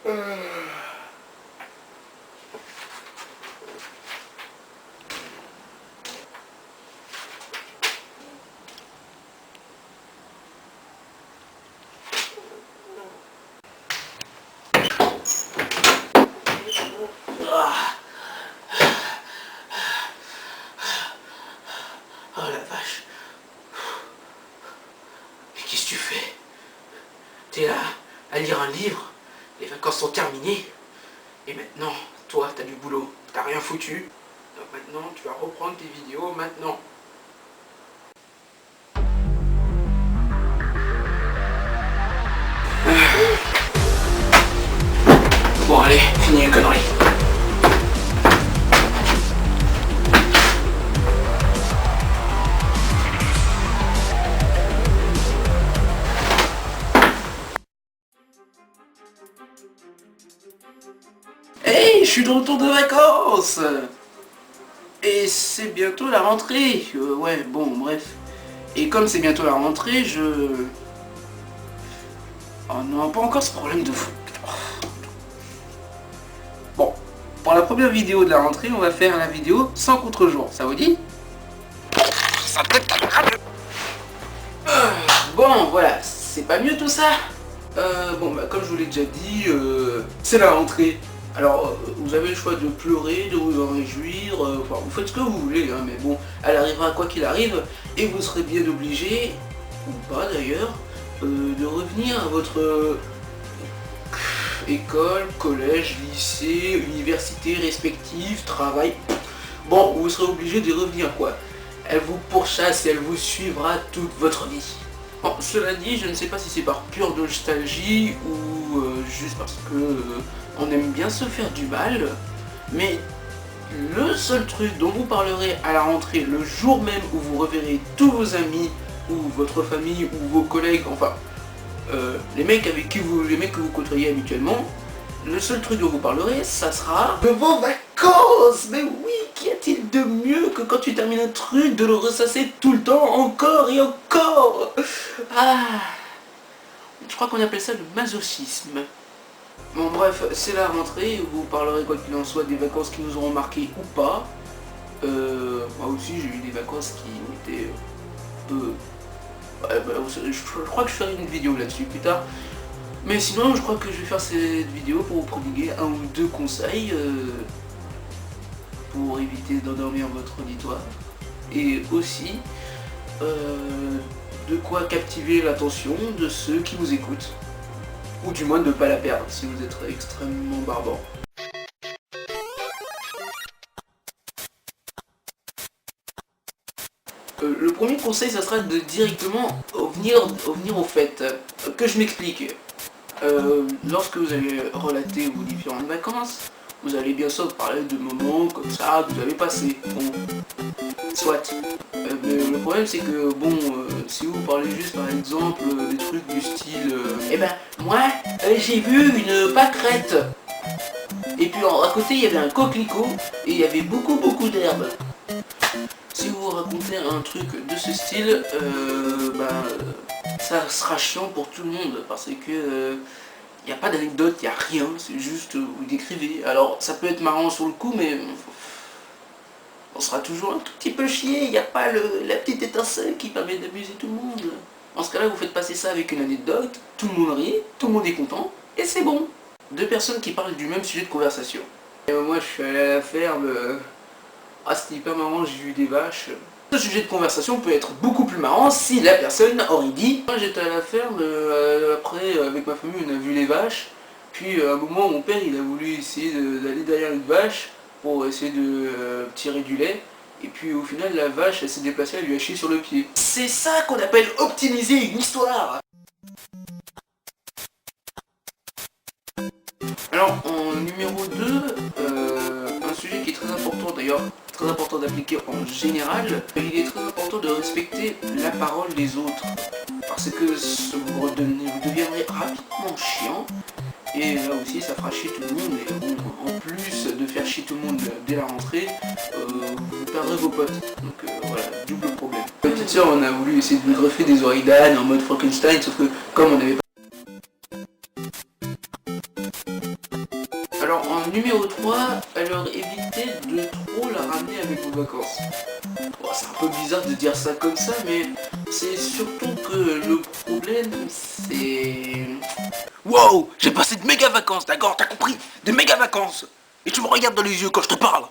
Oh la vache. Mais qu'est-ce que tu fais? T'es là à lire un livre, les vacances sont terminées, et maintenant, toi, t'as du boulot, t'as rien foutu. Donc maintenant, tu vas reprendre tes vidéos maintenant. Bon allez, finis les conneries. Hey, je suis de retour de vacances. Et c'est bientôt la rentrée. Ouais, bon, bref. Et comme c'est bientôt la rentrée, Oh non, pas encore ce problème de fou. Bon, pour la première vidéo de la rentrée, on va faire la vidéo sans contre-jour. Ça vous dit? Bon, voilà, c'est pas mieux tout ça. Bon, bah, comme je vous l'ai déjà dit, c'est la rentrée. Alors, vous avez le choix de pleurer, de vous en réjouir, enfin, vous faites ce que vous voulez, hein, mais bon, elle arrivera quoi qu'il arrive, et vous serez bien obligé, ou pas d'ailleurs, de revenir à votre école, collège, lycée, université respective, travail. Bon, vous serez obligé d'y revenir, quoi. Elle vous pourchasse et elle vous suivra toute votre vie. Bon, cela dit, je ne sais pas si c'est par pure nostalgie ou juste parce que on aime bien se faire du mal, mais le seul truc dont vous parlerez à la rentrée, le jour même où vous reverrez tous vos amis, ou votre famille, ou vos collègues, enfin, les mecs que vous côtoyez habituellement, le seul truc dont vous parlerez, ça sera de vos vacances. Mais oui, qu'y a-t-il de mieux que quand tu termines un truc, de le ressasser tout le temps, encore et encore. Ah, je crois qu'on appelle ça le masochisme. Bon bref, c'est la rentrée, vous parlerez quoi qu'il en soit des vacances qui nous auront marqué ou pas. Moi aussi j'ai eu des vacances qui ont été un peu... Ouais, bah, je crois que je ferai une vidéo là-dessus plus tard. Mais sinon, je crois que je vais faire cette vidéo pour vous prodiguer un ou deux conseils pour éviter d'endormir votre auditoire. Et aussi, de quoi captiver l'attention de ceux qui vous écoutent. Ou du moins de ne pas la perdre si vous êtes extrêmement barbant. Le premier conseil, ça sera de directement venir au fait. Que je m'explique. Lorsque vous allez relater vos différentes vacances, vous allez bien sûr parler de moments comme ça que vous avez passé. Bon, soit. Mais le problème c'est que bon, si vous parlez juste par exemple des trucs du style eh ben moi j'ai vu une pâquerette et puis à côté il y avait un coquelicot et il y avait beaucoup d'herbes. Si vous racontez un truc de ce style, ça sera chiant pour tout le monde parce que il n'y a pas d'anecdote, il n'y a rien, c'est juste vous décrivez. Alors ça peut être marrant sur le coup, mais on sera toujours un tout petit peu chier, il n'y a pas la petite étincelle qui permet d'amuser tout le monde. Dans ce cas-là, vous faites passer ça avec une anecdote, tout le monde rit, tout le monde est content, et c'est bon. Deux personnes qui parlent du même sujet de conversation. Et moi je suis allé à la ferme, c'était hyper marrant, j'ai vu des vaches. Ce sujet de conversation peut être beaucoup plus marrant si la personne aurait dit moi j'étais à la ferme, après avec ma famille on a vu les vaches, puis à un moment mon père il a voulu essayer d'aller derrière une vache pour essayer de tirer du lait, et puis au final la vache elle s'est déplacée, elle lui a chié sur le pied. C'est ça qu'on appelle optimiser une histoire. Alors en numéro 2, un sujet qui est très important d'ailleurs, très important d'appliquer en général, il est très important de respecter la parole des autres. Parce que vous deviendrez rapidement chiant, et là aussi ça fera chier tout le monde, et bon, en plus de faire chier tout le monde dès la rentrée, vous perdrez vos potes. Donc voilà, double problème. Ma petite soeur on a voulu essayer de lui greffer des oreilles d'âne en mode Frankenstein, sauf que comme on avait Alors en numéro 3, alors évitez de trop la ramener avec vos vacances. Bon, c'est un peu bizarre de dire ça comme ça, mais c'est surtout que le problème c'est... Wow, j'ai passé de méga vacances, d'accord, t'as compris? Des méga vacances. Et tu me regardes dans les yeux quand je te parle.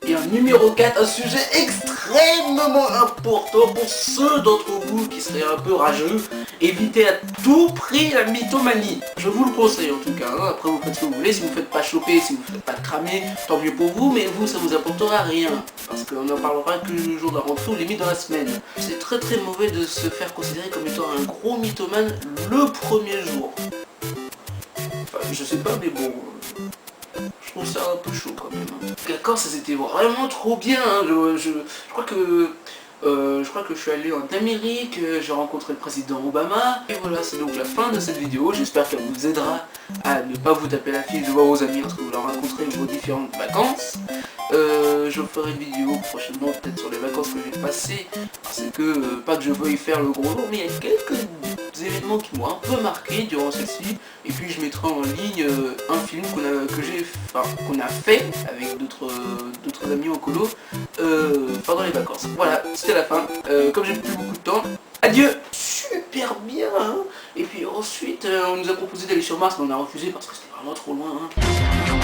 Et en numéro 4, un sujet extrêmement important pour ceux d'entre vous qui seraient un peu rageux. Évitez à tout prix la mythomanie. Je vous le conseille en tout cas, hein. Après vous faites ce que vous voulez, si vous ne faites pas choper, si vous ne faites pas cramer, tant mieux pour vous, mais vous ça vous apportera rien. Parce qu'on n'en parlera que le jour de la rentrée ou limite dans la semaine. C'est très très mauvais de se faire considérer comme étant un gros mythomane le premier jour. Enfin, je sais pas, mais bon... Je trouve ça un peu chaud quand même. D'accord, ça c'était vraiment trop bien. Hein. Je crois que je suis allé en Amérique, j'ai rencontré le président Obama. Et voilà, c'est donc la fin de cette vidéo. J'espère qu'elle vous aidera à ne pas vous taper la fiche de voir vos amis lorsque vous leur rencontrez vos différentes vacances. Je ferai une vidéo prochainement peut-être sur les vacances que j'ai passées. Parce que, pas que je veuille faire le gros nom, mais il y a quelques événements qui m'ont un peu marqué durant celle-ci. Et puis je mettrai en ligne un film qu'on a fait avec d'autres amis en colo pendant les vacances. Voilà, c'était la fin. Comme j'ai plus beaucoup de temps, adieu. Super bien hein. Et puis ensuite on nous a proposé d'aller sur Mars, mais on a refusé parce que c'était vraiment trop loin hein.